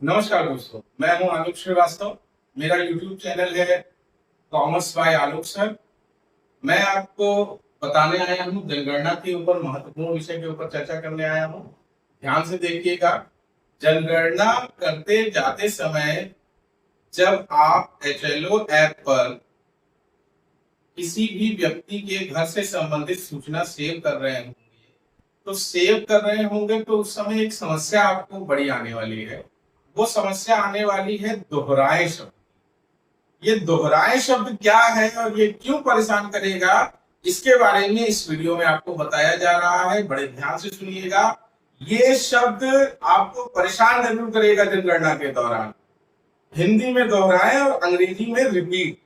नमस्कार दोस्तों, मैं हूं आलोक श्रीवास्तव। मेरा YouTube चैनल है कॉमर्स बाय आलोक सर। मैं आपको बताने आया हूं, जनगणना के ऊपर महत्वपूर्ण विषय के ऊपर चर्चा करने आया हूं। ध्यान से देखिएगा। जनगणना करते जाते समय जब आप HLO ऐप पर किसी भी व्यक्ति के घर से संबंधित सूचना सेव कर रहे होंगे, तो सेव कर रहे होंगे तो उस समय एक समस्या आपको बड़ी आने वाली है। वो समस्या आने वाली है दोहराए शब्द। ये दोहराए शब्द क्या है और ये क्यों परेशान करेगा, इसके बारे में इस वीडियो में आपको बताया जा रहा है। बड़े ध्यान से सुनिएगा। ये शब्द आपको परेशान जरूर करेगा जनगणना के दौरान। हिंदी में दोहराए और अंग्रेजी में रिपीट।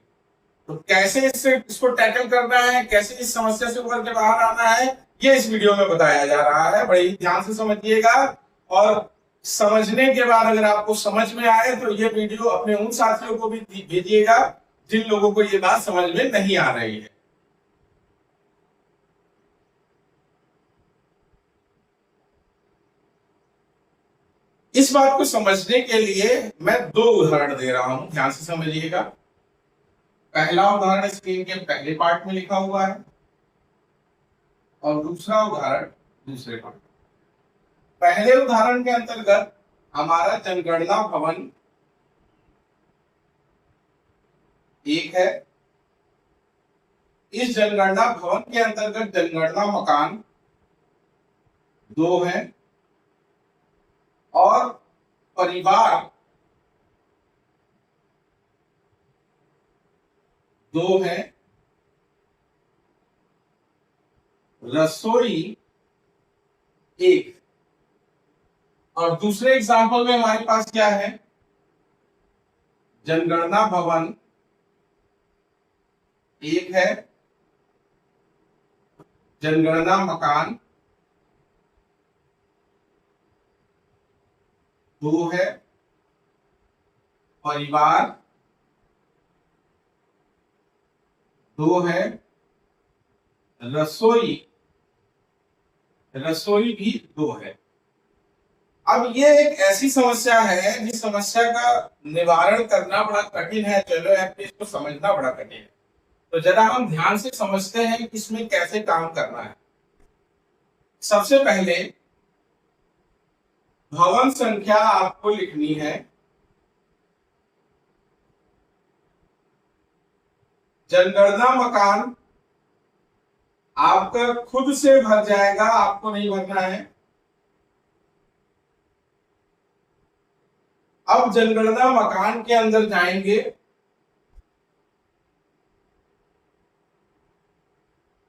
तो कैसे इसको टैकल करना है, कैसे इस समस्या से उभर के बाहर आना है, ये इस वीडियो में बताया जा रहा है। बड़े ध्यान से समझिएगा और समझने के बाद अगर आपको समझ में आए तो ये वीडियो अपने उन साथियों को भी भेजिएगा जिन लोगों को ये बात समझ में नहीं आ रही है। इस बात को समझने के लिए मैं दो उदाहरण दे रहा हूं, ध्यान से समझिएगा। पहला उदाहरण स्क्रीन के पहले पार्ट में लिखा हुआ है और दूसरा उदाहरण दूसरे पार्ट। पहले उदाहरण के अंतर्गत हमारा जनगणना भवन 1 है। इस जनगणना भवन के अंतर्गत जनगणना मकान 2 है और परिवार 2 है। रसोई 1। और दूसरे एग्जाम्पल में हमारे पास क्या है, जनगणना भवन 1 है, जनगणना मकान 2 है, परिवार 2 है, रसोई भी 2 है। अब ये एक ऐसी समस्या है जिस समस्या का निवारण करना बड़ा कठिन है। चलो ऐप इसको समझना बड़ा कठिन है। तो जरा हम ध्यान से समझते हैं कि इसमें कैसे काम करना है। सबसे पहले भवन संख्या आपको लिखनी है। जनगणना मकान आपका खुद से भर जाएगा, आपको नहीं भरना है। अब जनगणना मकान के अंदर जाएंगे,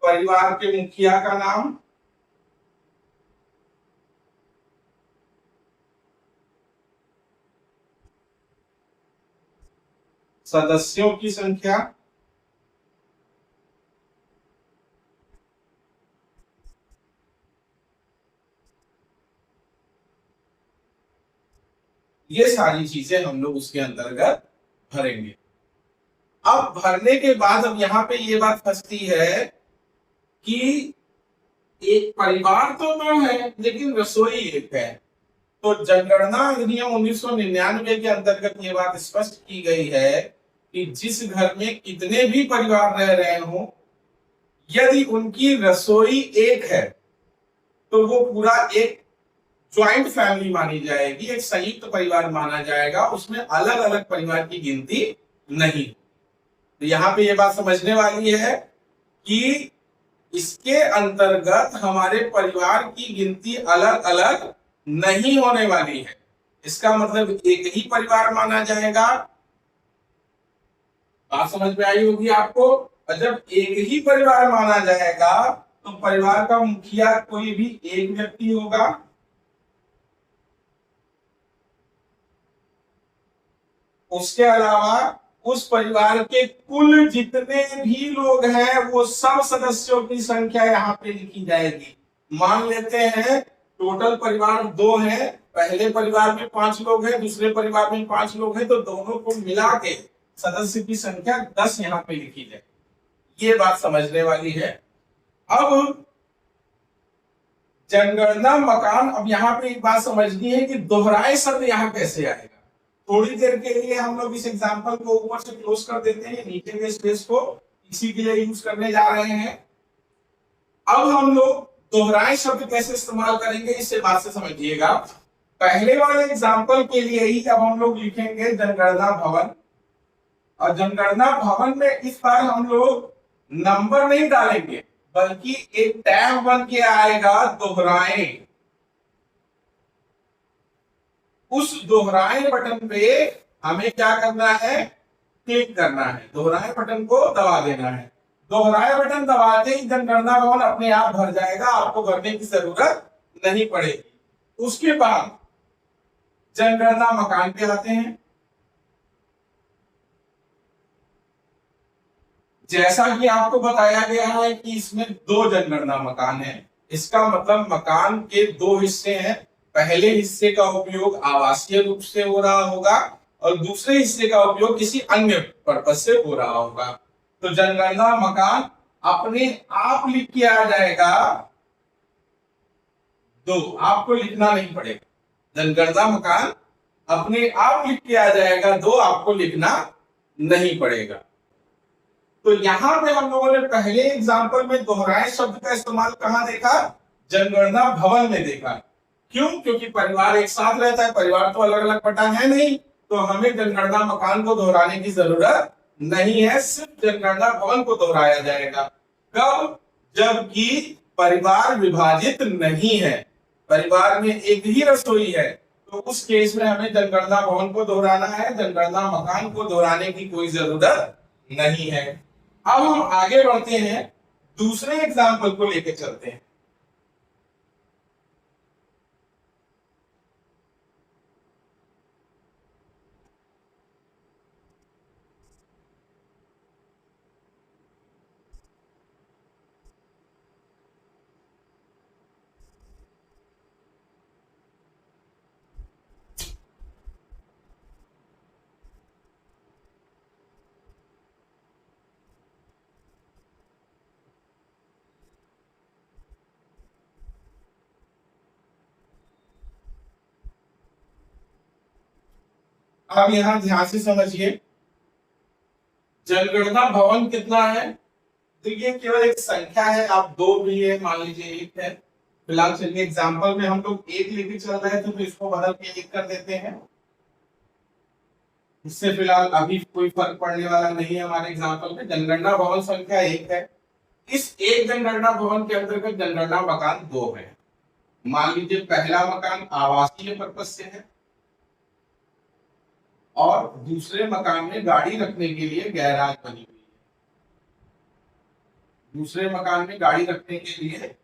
परिवार के मुखिया का नाम, सदस्यों की संख्या, ये सारी चीजें हम लोग उसके अंतर्गत भरेंगे। अब भरने के बाद अब यहाँ पे ये बात फंसती है कि एक परिवार तो 2 है लेकिन रसोई 1 है। तो जनगणना अधिनियम 1999 के अंतर्गत ये बात स्पष्ट की गई है कि जिस घर में कितने भी परिवार रह रहे हो, यदि उनकी रसोई 1 है तो वो पूरा एक ज्वाइंट फैमिली मानी जाएगी, एक संयुक्त परिवार माना जाएगा। उसमें अलग अलग परिवार की गिनती नहीं। तो यहाँ पे ये बात समझने वाली है कि इसके अंतर्गत हमारे परिवार की गिनती अलग अलग नहीं होने वाली है। इसका मतलब एक ही परिवार माना जाएगा। बात समझ में आई होगी आपको। और जब एक ही परिवार माना जाएगा तो परिवार का मुखिया कोई भी एक व्यक्ति होगा। उसके अलावा उस परिवार के कुल जितने भी लोग हैं वो सब सदस्यों की संख्या यहाँ पे लिखी जाएगी। मान लेते हैं टोटल परिवार 2 है, पहले परिवार में 5 लोग हैं, दूसरे परिवार में 5 लोग हैं, तो दोनों को मिला के सदस्य की संख्या 10 यहाँ पे लिखी जाए। ये बात समझने वाली है। अब जनगणना मकान, अब यहाँ पे एक बात समझनी है कि दोहराए शब्द यहाँ कैसे आएगा। थोड़ी देर के लिए हम लोग इस एग्जाम्पल को ऊपर से क्लोज कर देते हैं, नीचे के स्पेस को इसी के लिए यूज करने जा रहे हैं। अब हम लोग दोहराए शब्द कैसे इस्तेमाल करेंगे इसे बात से समझिएगा। पहले वाले एग्जाम्पल के लिए ही अब हम लोग लिखेंगे जनगणना भवन, और जनगणना भवन में इस बार हम लोग नंबर नहीं डालेंगे बल्कि एक टैब बन के आएगा दोहराए। उस दोहराए बटन पे हमें क्या करना है, क्लिक करना है, दोहराए बटन को दबा देना है। दोहराए बटन दबाते ही जनगणना भवन अपने आप भर जाएगा, आपको भरने की जरूरत नहीं पड़ेगी। उसके बाद जनगणना मकान पे आते हैं। जैसा कि आपको बताया गया है कि इसमें दो जनगणना मकान है, इसका मतलब मकान के दो हिस्से हैं। पहले हिस्से का उपयोग आवासीय रूप से हो रहा होगा और दूसरे हिस्से का उपयोग किसी अन्य पर्पज से हो रहा होगा। तो जनगणना मकान अपने आप लिख के आ जाएगा दो, आपको लिखना नहीं पड़ेगा। जनगणना मकान अपने आप लिख के आ जाएगा दो, आपको लिखना नहीं पड़ेगा। तो यहां पे हम लोगों ने पहले एग्जाम्पल में दोहराए शब्द का इस्तेमाल कहां देखा, जनगणना भवन में देखा। क्यों? क्योंकि परिवार एक साथ रहता है, परिवार तो अलग अलग बटा है नहीं, तो हमें जनगणना मकान को दोहराने की जरूरत नहीं है, सिर्फ जनगणना भवन को दोहराया जाएगा। कब? जबकि परिवार विभाजित नहीं है, परिवार में एक ही रसोई है, तो उस केस में हमें जनगणना भवन को दोहराना है, जनगणना मकान को दोहराने की कोई जरूरत नहीं है। अब हम आगे बढ़ते हैं, दूसरे एग्जाम्पल को लेकर चलते हैं। अब यहां ध्यान से समझिए, जनगणना भवन कितना है, तो ये केवल एक संख्या है। आप दो भी है, मान लीजिए एक है। फिलहाल चलिए एग्जाम्पल में हम लोग एक लेके चल रहे थे, तो इसको बदल के एक कर देते हैं। इससे फिलहाल अभी कोई फर्क पड़ने वाला नहीं है। हमारे एग्जाम्पल में जनगणना भवन संख्या एक है, इस एक जनगणना भवन के अंतर्गत जनगणना मकान दो है। मान लीजिए पहला मकान आवासीय पर्पज से है और दूसरे मकान में गाड़ी रखने के लिए गैराज बनी हुई है। दूसरे मकान में गाड़ी रखने के लिए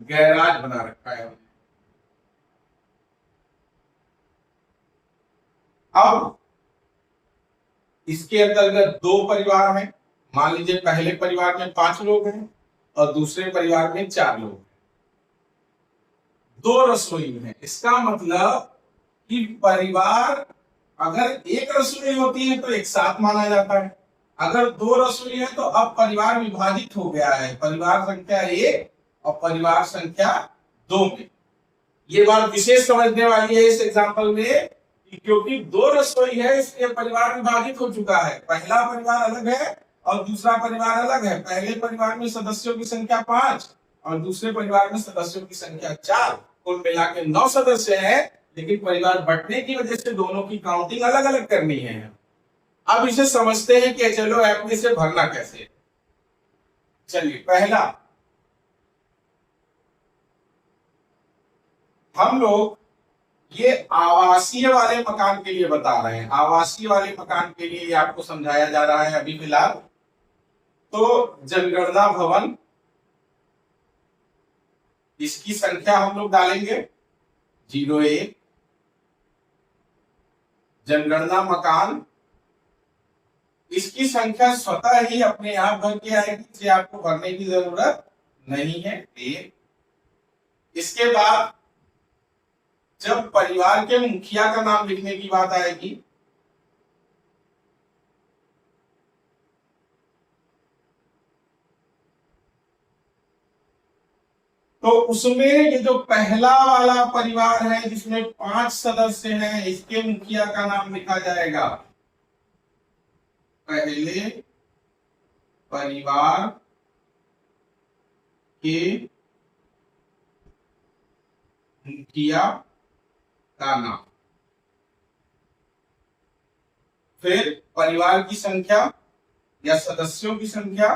गैराज बना रखा है हमने। अब इसके अंतर्गत दो परिवार हैं। मान लीजिए पहले परिवार में 5 लोग हैं और दूसरे परिवार में 4 लोग हैं। दो रसोई हैं, इसका मतलब कि परिवार अगर एक रसोई होती है तो एक साथ माना जाता है, अगर दो रसोई है तो अब परिवार विभाजित हो गया है, परिवार संख्या 1 और परिवार संख्या 2 में। ये बात विशेष समझने वाली है इस एग्जाम्पल में, क्योंकि दो रसोई है इसलिए परिवार विभाजित हो चुका है। पहला परिवार अलग है और दूसरा परिवार अलग है। पहले परिवार में सदस्यों की संख्या 5 और दूसरे परिवार में सदस्यों की संख्या 4, कुल मिला के 9 सदस्य हैं, लेकिन परिवार बंटने की वजह से दोनों की काउंटिंग अलग अलग करनी है। अब इसे समझते हैं कि चलो ऐप में से भरना कैसे। चलिए पहला, हम लोग ये आवासीय वाले मकान के लिए बता रहे हैं, आवासीय वाले मकान के लिए आपको समझाया जा रहा है अभी फिलहाल। तो जनगणना भवन, इसकी संख्या हम लोग डालेंगे 01। जनगणना मकान, इसकी संख्या स्वतः ही अपने आप भर के आएगी, इसे आपको भरने की जरूरत नहीं है 1। इसके बाद जब परिवार के मुखिया का नाम लिखने की बात आएगी, तो उसमें ये जो पहला वाला परिवार है जिसमें 5 सदस्य हैं, इसके मुखिया का नाम लिखा जाएगा पहले परिवार के मुखिया का नाम। फिर परिवार की संख्या या सदस्यों की संख्या,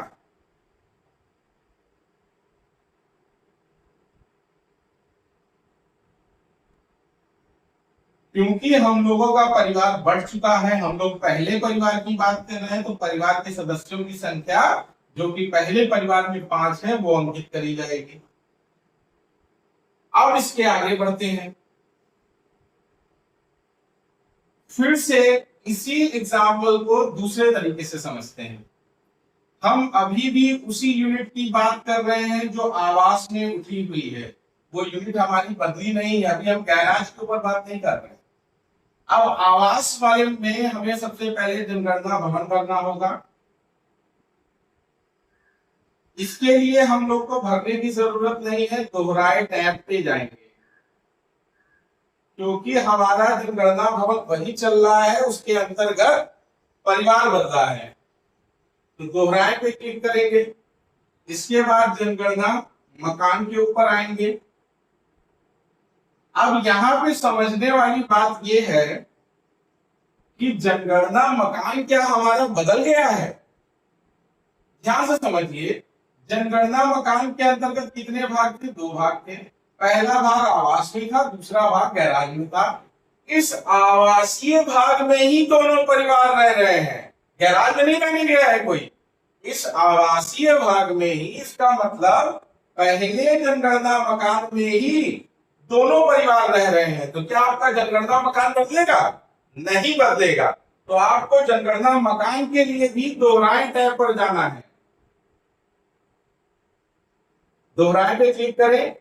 क्योंकि हम लोगों का परिवार बढ़ चुका है, हम लोग पहले परिवार की बात कर रहे हैं, तो परिवार के सदस्यों की संख्या जो कि पहले परिवार में 5 है वो अंकित करी जाएगी। अब इसके आगे बढ़ते हैं, फिर से इसी एग्जाम्पल को दूसरे तरीके से समझते हैं। हम अभी भी उसी यूनिट की बात कर रहे हैं जो आवास में उठी हुई है, वो यूनिट हमारी बदली नहीं है, अभी हम गैराज के ऊपर बात नहीं कर रहे। अब आवास वाले में हमें सबसे पहले जनगणना भवन भरना होगा। इसके लिए हम लोग को भरने की जरूरत नहीं है, दोहराए टैब पे जाएंगे, क्योंकि हमारा जनगणना भवन वही चल रहा है, उसके अंतर्गत परिवार बदला है, तो दोहराए पे क्लिक करेंगे। इसके बाद जनगणना मकान के ऊपर आएंगे। अब यहां पे समझने वाली बात यह है कि जनगणना मकान क्या हमारा बदल गया है? ध्यान से समझिए, जनगणना मकान के अंतर्गत कितने भाग थे? 2 भाग थे। पहला भाग आवास में था, दूसरा भाग गैराज में था। इस आवासीय भाग में ही दोनों परिवार रह रहे हैं, गैराज में नहीं रहने गया है कोई, इस आवासीय भाग में ही। इसका मतलब पहले जनगणना मकान में ही दोनों परिवार रह रहे हैं, तो क्या आपका जनगणना मकान बदलेगा? नहीं बदलेगा। तो आपको जनगणना मकान के लिए भी दोहराए टैब पर जाना है, दोहराए पे क्लिक करें।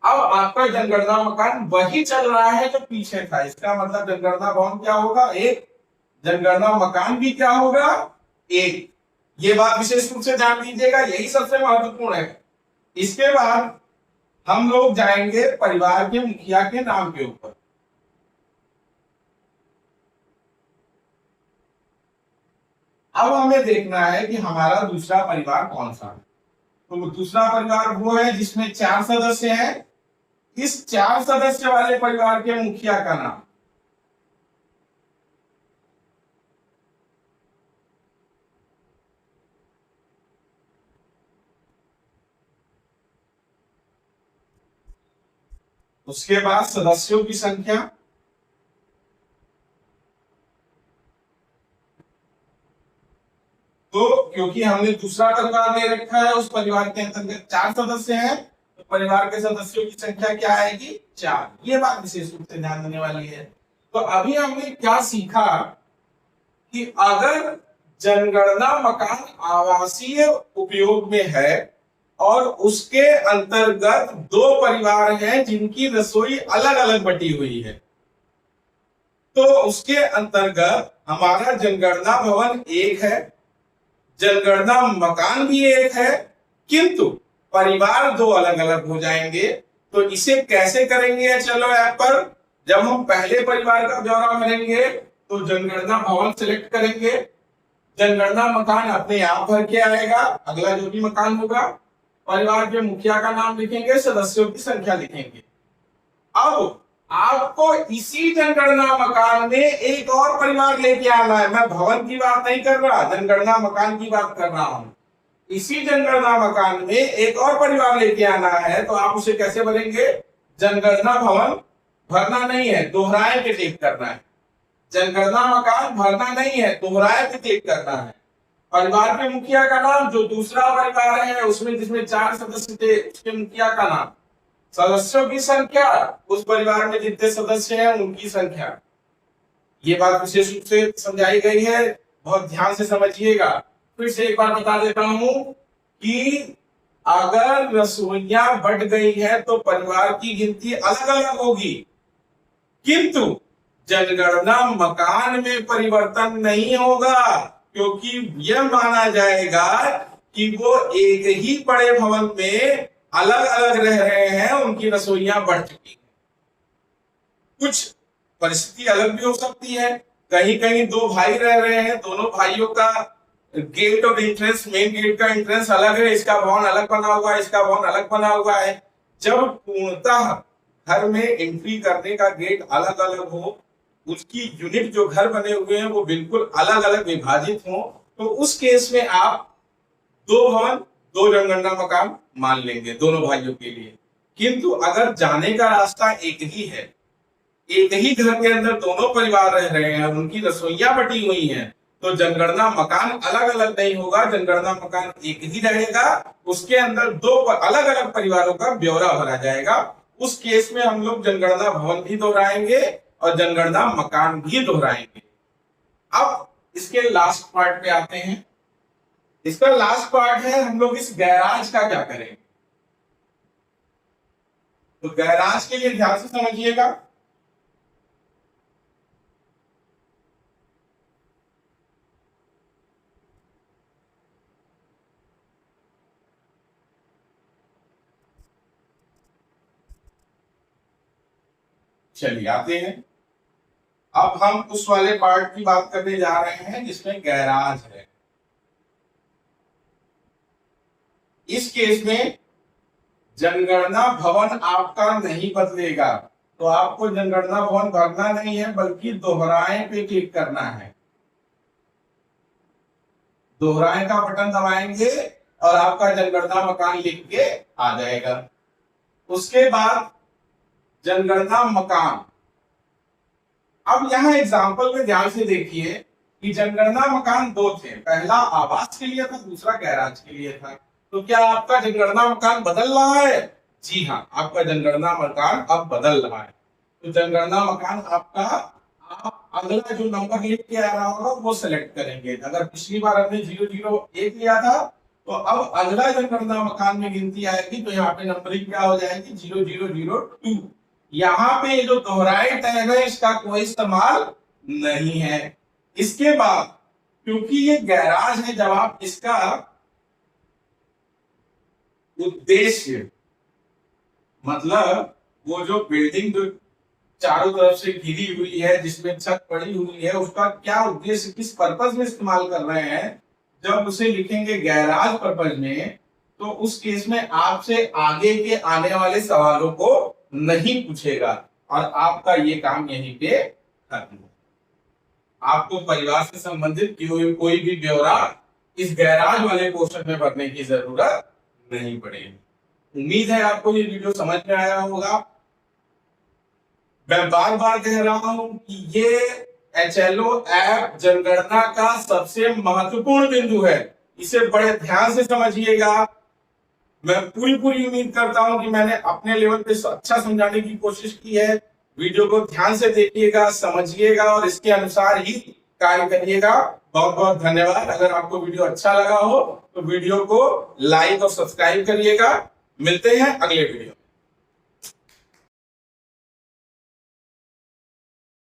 अब आपका जनगणना मकान वही चल रहा है जो पीछे था, इसका मतलब जनगणना भवन क्या होगा? 1। जनगणना मकान भी क्या होगा? 1। ये बात विशेष रूप से ध्यान दीजिएगा, यही सबसे महत्वपूर्ण है। इसके बाद हम लोग जाएंगे परिवार के मुखिया के नाम के ऊपर। अब हमें देखना है कि हमारा दूसरा परिवार कौन सा है। तो दूसरा परिवार वो है जिसमें 4 सदस्य हैं। इस 4 सदस्य वाले परिवार के मुखिया का नाम, उसके बाद सदस्यों की संख्या, तो क्योंकि हमने दूसरा परिवार ले रखा है, उस परिवार के अंतर्गत 4 सदस्य हैं, तो परिवार के सदस्यों की संख्या क्या आएगी? 4। ये बात विशेष रूप से ध्यान देने वाली है। तो अभी हमने क्या सीखा कि अगर जनगणना मकान आवासीय उपयोग में है और उसके अंतर्गत 2 परिवार हैं जिनकी रसोई अलग अलग बटी हुई है, तो उसके अंतर्गत हमारा जनगणना भवन 1 है, जनगणना मकान भी 1 है, किंतु परिवार 2 अलग अलग हो जाएंगे। तो इसे कैसे करेंगे? चलो ऐप पर जब हम पहले परिवार का ब्यौरा भरेंगे तो जनगणना भवन सिलेक्ट करेंगे, जनगणना मकान अपने आप भर के आएगा, अगला जो भी मकान होगा। परिवार के मुखिया का नाम लिखेंगे, सदस्यों की संख्या लिखेंगे। अब आपको इसी जनगणना मकान में एक और परिवार लेके आना है। मैं भवन की बात नहीं कर रहा, जनगणना मकान की बात कर रहा हूं। इसी जनगणना मकान में एक और परिवार लेके आना है, तो आप उसे कैसे भरेंगे? जनगणना भवन भरना नहीं है, दोहराए पे क्लिक करना है। जनगणना मकान भरना नहीं है, दोहराए पे क्लिक करना है। परिवार के मुखिया का नाम, जो दूसरा परिवार है उसमें जिसमें 4 सदस्य थे उसके मुखिया का नाम, सदस्यों की संख्या, उस परिवार में जितने सदस्य हैं उनकी संख्या। ये बात विशेष रूप से समझाई गई है, बहुत ध्यान से समझिएगा। फिर से एक बार बता देता हूं कि अगर रसोइयां बढ़ गई है तो परिवार की गिनती अलग अलग होगी, किंतु जनगणना मकान में परिवर्तन नहीं होगा, क्योंकि यह माना जाएगा कि वो एक ही बड़े भवन में अलग अलग रह रहे हैं, उनकी रसोइयां बढ़ चुकी हैं। कुछ परिस्थिति अलग भी हो सकती है, कहीं कहीं दो भाई रह रहे हैं, दोनों भाइयों का गेट और एंट्रेंस, मेन गेट का एंट्रेंस अलग है, इसका भवन अलग बना हुआ है, इसका भवन अलग बना हुआ है। जब पूर्णतः घर में एंट्री करने का गेट अलग अलग हो, उसकी यूनिट जो घर बने हुए हैं वो बिल्कुल अलग अलग विभाजित हो, तो उस केस में आप दो भवन दो जनगणना मकान मान लेंगे दोनों भाइयों के लिए। किंतु अगर जाने का रास्ता एक ही है, एक ही घर के अंदर दोनों परिवार रह रहे हैं, उनकी रसोइयां बटी हुई हैं, तो जनगणना मकान अलग अलग नहीं होगा, जनगणना मकान एक ही रहेगा। उसके अंदर दो अलग अलग परिवारों का ब्यौरा भरा जाएगा। उस केस में हम लोग जनगणना भवन भी दोहराएंगे और जनगणना मकान भी दोहराएंगे। अब इसके लास्ट पार्ट पे आते हैं। इसका लास्ट पार्ट है हम लोग इस गैराज का क्या करेंगे। तो गैराज के लिए ध्यान से समझिएगा। चलिए आते हैं, अब हम उस वाले पार्ट की बात करने जा रहे हैं जिसमें गैराज है। इस केस में जनगणना भवन आपका नहीं बदलेगा, तो आपको जनगणना भवन भरना नहीं है, बल्कि दोहराए पे क्लिक करना है। दोहराए का बटन दबाएंगे और आपका जनगणना मकान लिख के आ जाएगा। उसके बाद जनगणना मकान। अब यहां एग्जाम्पल में ध्यान से देखिए कि जनगणना मकान दो थे, पहला आवास के लिए था, दूसरा गैराज के लिए था। तो क्या आपका जनगणना मकान बदल रहा है? जी हाँ, आपका जनगणना मकान अब बदल रहा है। तो जनगणना मकान आपका, आप अगला जो नंबर लिख के आ रहा होगा वो सिलेक्ट करेंगे। अगर पिछली बार हमने 001 लिया था, तो अब अगला जनगणना मकान में गिनती आएगी, तो यहाँ पे नंबरिंग क्या हो जाएगी? 0002। यहाँ पे जो दोहराए टैग है इसका कोई इस्तेमाल नहीं है। इसके बाद क्योंकि ये गैराज है, जब आप इसका उद्देश्य, मतलब वो जो बिल्डिंग जो चारों तरफ से घिरी हुई है, जिसमें छत पड़ी हुई है, उसका क्या उद्देश्य, किस पर्पज में इस्तेमाल कर रहे हैं, जब उसे लिखेंगे गैराज पर्पज में, तो उस केस में आपसे आगे के आने वाले सवालों को नहीं पूछेगा और आपका ये काम यहीं पे खत्म। आपको परिवार से संबंधित कोई भी ब्यौरा इस गैराज वाले क्वेश्चन में भरने की जरूरत नहीं पड़ेगी। उम्मीद है आपको ये वीडियो समझ में आया होगा। मैं बार बार कह रहा हूं कि ये HLO ऐप जनगणना का सबसे महत्वपूर्ण बिंदु है, इसे बड़े ध्यान से समझिएगा। मैं पूरी उम्मीद करता हूं कि मैंने अपने लेवल पे अच्छा समझाने की कोशिश की है। वीडियो को ध्यान से देखिएगा, समझिएगा और इसके अनुसार ही कार्य करिएगा। बहुत बहुत धन्यवाद। अगर आपको वीडियो अच्छा लगा हो तो वीडियो को लाइक और सब्सक्राइब करिएगा। मिलते हैं अगले वीडियो।